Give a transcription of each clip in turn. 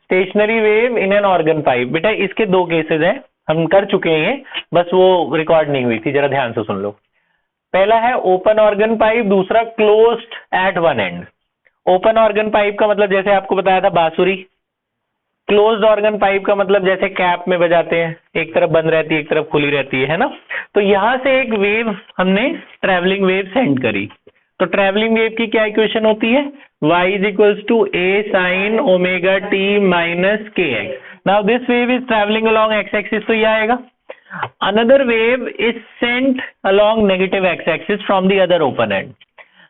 Stationary wave in an organ pipe. बेटा इसके दो केसेस हैं, हम कर चुके हैं, बस वो रिकॉर्ड नहीं हुई थी, जरा ध्यान से सुन लो। पहला है ओपन ऑर्गन पाइप, दूसरा closed eight one and. Open organ pipe का मतलब जैसे आपको बताया था बांसुरी, क्लोज्ड ऑर्गन पाइप का मतलब जैसे कैप में बजाते हैं, एक तरफ बंद रहती है एक तरफ खुली रहती है ना। तो यहां से एक वेव हमने ट्रैवलिंग वेव सेंड करी, तो ट्रैवलिंग वेव की क्या इक्वेशन होती है, y is equals to a sin omega t minus k x. Now this wave is travelling along x axis, तो ये आएगा। Another wave is sent along negative x axis from the other open end.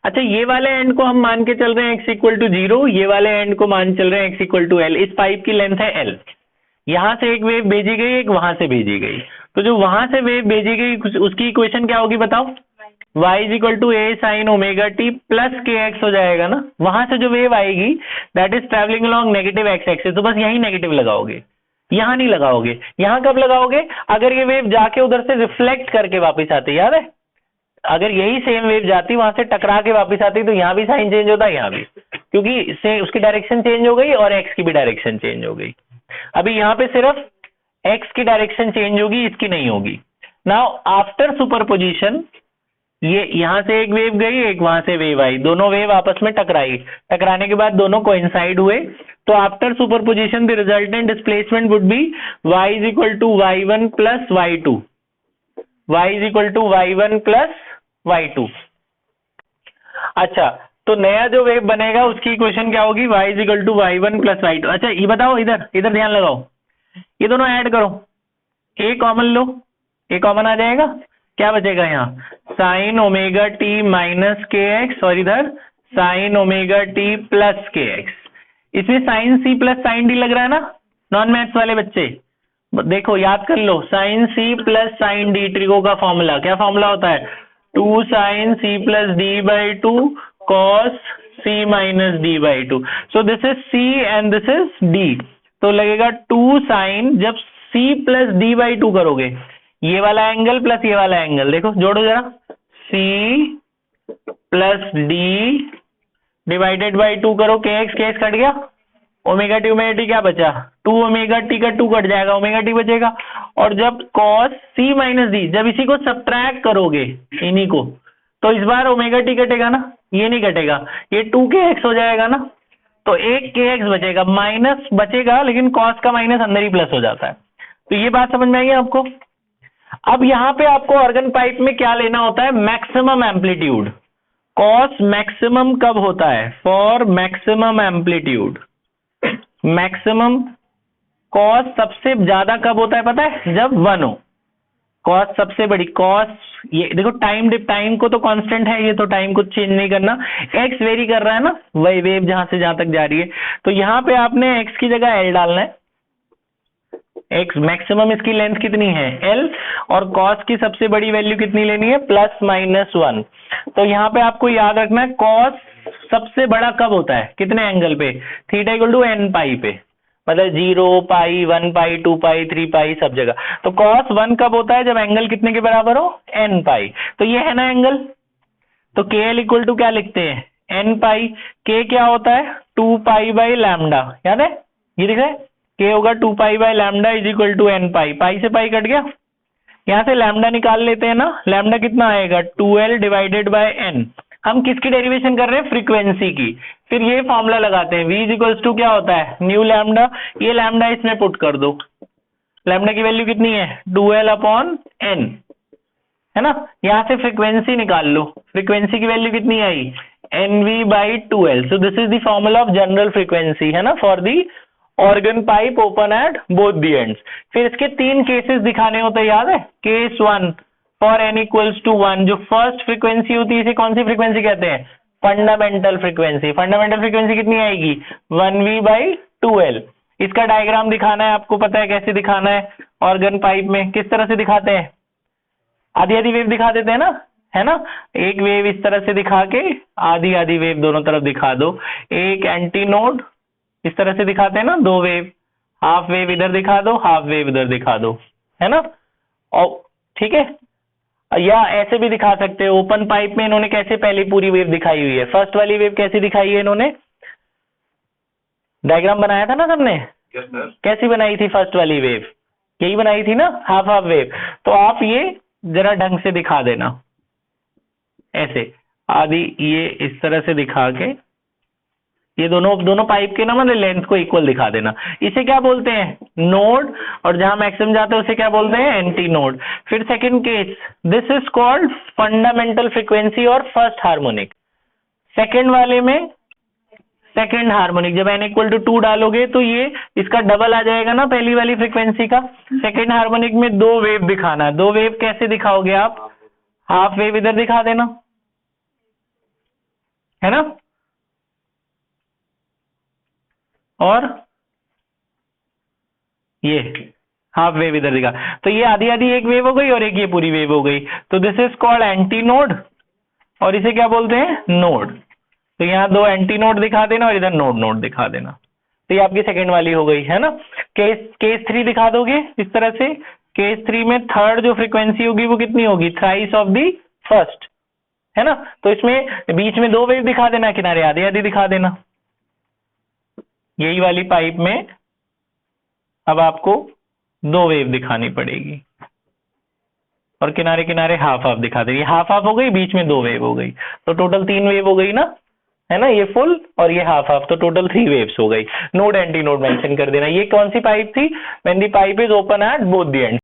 अच्छा, ये वाले and को हम मान के चल रहे हैं x इक्वल टू 0, ये वाले एंड को मान चल रहे हैं x इक्वल टू l। इस पाइप की लेंथ है l, यहां से एक वेव भेजी गई, एक वहां से भेजी गई, तो जो वहां से वेव भेजी गई उसकी इक्वेशन क्या होगी बताओ, y is equal to a sin omega t plus के एक्स हो जाएगा ना। वहां से जो वेव आएगी that is travelling along negative x axis, तो बस यही नेगेटिव लगाओगे, यहां नहीं लगाओगे। यहां कब लगाओगे, अगर ये वेव जाके उधर से रिफ्लेक्ट करके वापस आती, याद है, अगर यही सेम वेव जाती वहां से टकरा के वापस आती तो यहाँ भी साइन चेंज होता, यहाँ भी, क्योंकि से उसकी डायरेक्शन चेंज हो गई और एक्स की भी डायरेक्शन चेंज हो गई। अभी यहाँ पे सिर्फ एक्स की डायरेक्शन चेंज होगी, इसकी नहीं होगी। नाउ आफ्टर सुपरपोजिशन, ये यहां से एक वेव गई, एक वहां से वेव आई, दोनों वेव आपस में टकराई, टकराने के बाद दोनों कोइंसाइड हुए, तो after superposition the resultant displacement would be y is equal to y1 plus y2, y is equal to y1 plus y2। अच्छा, तो नया जो वेव बनेगा उसकी इक्वेशन क्या होगी, y is equal to y1 plus y2। अच्छा ये बताओ, इधर इधर ध्यान लगाओ, ये दोनों ऐड करो, a कॉमन लो, a कॉमन आ जाएगा, क्या बचेगा यहाँ, sine omega t minus k x, और इधर साइन ओमेगा t प्लस के एक्स। इसमें sine c plus sine d लग रहा है ना, नॉन मैथ्स वाले बच्चे देखो याद कर लो, sine c plus sine d, trigo का फॉर्मूला, क्या फॉर्मूला होता है, 2 sine c plus d by 2 cos c minus d by 2। So this is c and this is d, तो लगेगा 2 साइन, जब c प्लस d बाई 2 करोगे, ये वाला एंगल प्लस ये वाला एंगल, देखो जोड़ो जरा, c plus d divided by 2 करो, के एक्स कट गया, ओमेगा टी क्या बचा, 2 ओमेगा टी का 2 कट जाएगा, ओमेगा टी बचेगा। और जब cos c माइनस डी, जब इसी को सब्ट्रैक्ट करोगे इन्हीं को, तो इस बार ओमेगा टी कटेगा ना, ये नहीं कटेगा, ये 2 के एक्स हो जाएगा ना, तो एक के एक्स बचेगा, माइनस बचेगा, लेकिन cos का माइनस अंदर ही प्लस हो जाता है। तो ये बात समझ में आई आपको। अब यहाँ पे आपको ऑर्गन पाइप में क्या लेना होता है, मैक्सिमम एम्पलीट्यूड। कॉस मैक्सिमम कब होता है, for maximum amplitude, maximum cos सबसे ज्यादा कब होता है पता है, जब 1 हो। कॉस सबसे बड़ी, कॉस ये देखो टाइम को तो कांस्टेंट है, ये तो टाइम को चेंज नहीं करना, एक्स वेरी कर रहा है ना, वही वेव जहां से जहां तक जा रही है, तो यहाँ पे आपने एक्स की जगह एल डालना है। एक्स मैक्सिमम, इसकी लेंथ कितनी है एल, और कॉस की सबसे बड़ी वैल्यू कितनी लेनी है, प्लस माइनस 1। तो यहाँ पे आपको याद रखना है कॉस सबसे बड़ा कब होता है, कितने एंगल पे, थीटा इक्वल टू एन पाई पे, मतलब 0 पाई 1 पाई 2 पाई 3 पाई सब जगह। तो कॉस 1 कब होता है, जब एंगल कितने के बराबर हो, एन पाई। तो ये है ना एंगल, तो के एल इक्वल टू क्या लिखते हैं, एन पाई। के क्या होता है, 2 पाई बाई लैम्डा, याद है, ये दिख रहा है, के होगा 2 pi by lambda is equal to n pi, pi से पाई कट गया, यहाँ से लैम्डा निकाल लेते हैं ना, लैम्डा कितना आएगा, 2l डिवाइडेड बाय एन। हम किसकी डेरिवेशन कर रहे हैं, फ्रीक्वेंसी की। फिर ये फॉर्मूला लगाते हैं, v इज इक्वल्स टू क्या होता है, न्यू लैम्डा, ये लैम्डा इसमें पुट कर दो, लैम्डा की वैल्यू कितनी है, 2l अपॉन n, है ना। यहाँ से फ्रीक्वेंसी निकाल लो, फ्रीक्वेंसी की वैल्यू कितनी आई, nv by 2l। So this is the formula of general frequency, है ना, for the organ pipe open at both the ends. फिर इसके 3 केसेस दिखाने होते हैं, याद है, case 1 for n equals to 1, जो फर्स्ट फ्रीक्वेंसी होती है इसे कौन सी फ्रीक्वेंसी कहते हैं, फंडामेंटल फ्रीक्वेंसी। फंडामेंटल फ्रीक्वेंसी कितनी आएगी, 1v बाई 2l। इसका डायग्राम दिखाना है, आपको पता है कैसे दिखाना है, ऑर्गन पाइप में किस तरह से दिखाते हैं, आधी आधी वेव दिखा देते हैं ना, है ना, एक वेव इस तरह से दिखा के आधी आधी वेव दोनों तरफ दिखा दो, एक एंटी नोड इस तरह से दिखाते हैं ना, 2 वेव, हाफ वेव इधर दिखा दो, हाफ वेव इधर दिखा दो, है ना, और ठीक है, या ऐसे भी दिखा सकते हैं। ओपन पाइप में इन्होंने कैसे पहले पूरी वेव दिखाई हुई है, फर्स्ट वाली वेव कैसी दिखाई है इन्होंने, डायग्राम बनाया था ना सबने, यस सर। कैसी बनाई थी फर्स्ट वाली वेव? यही बनाई थी ना, हाफ हाफ वेव। तो आप ये जरा ढंग से दिखा देना, ऐसे आदि ये इस तरह से दिखा के, ये दोनों पाइप के ना मतलब लेंथ को इक्वल दिखा देना। इसे क्या बोलते हैं? नोड। और जहां मैक्सिमम जाता है उसे क्या बोलते हैं? Anti node. फिर second case, this is called fundamental frequency और फर्स्ट हार्मोनिक। सेकंड वाले में सेकंड हार्मोनिक, जब n इक्वल टू 2 डालोगे तो ये इसका डबल आ जाएगा ना पहली वाली फ्रीक्वेंसी का। सेकंड हार्मोनिक में 2 वेव दिखाना। 2 वेव कैसे दिखाओगे आप? हाफ वेव इधर दिखा देना, है ना, और ये हाफ वेव इधर दिखा। तो ये आधी आधी एक वेव हो गई और एक ये पूरी वेव हो गई। तो this is called anti node और इसे क्या बोलते हैं? नोड। तो यहाँ 2 एंटी नोड दिखा देना और इधर नोड नोड दिखा देना। तो ये आपकी सेकंड वाली हो गई, है ना। केस 3 दिखा दोगे इस तरह से। केस 3 में थर्ड जो फ्रीक्वेंसी होगी वो कितनी होगी? थ्राइस ऑफ दी फर्स्ट, है ना। तो इसमें बीच में 2 वेव दिखा देना, किनारे आधी आधी दिखा देना। यही वाली पाइप में अब आपको 2 वेव दिखानी पड़ेगी और किनारे किनारे हाफ हाफ दिखा देगी। हाफ हाफ हो गई, बीच में 2 वेव हो गई, तो टोटल 3 वेव हो गई ना, है ना। ये फुल और ये हाफ हाफ, तो टोटल 3 वेव्स हो गई। नोड एंटी नोड मेंशन कर देना। ये कौन सी पाइप थी? When the pipe is open at both the end.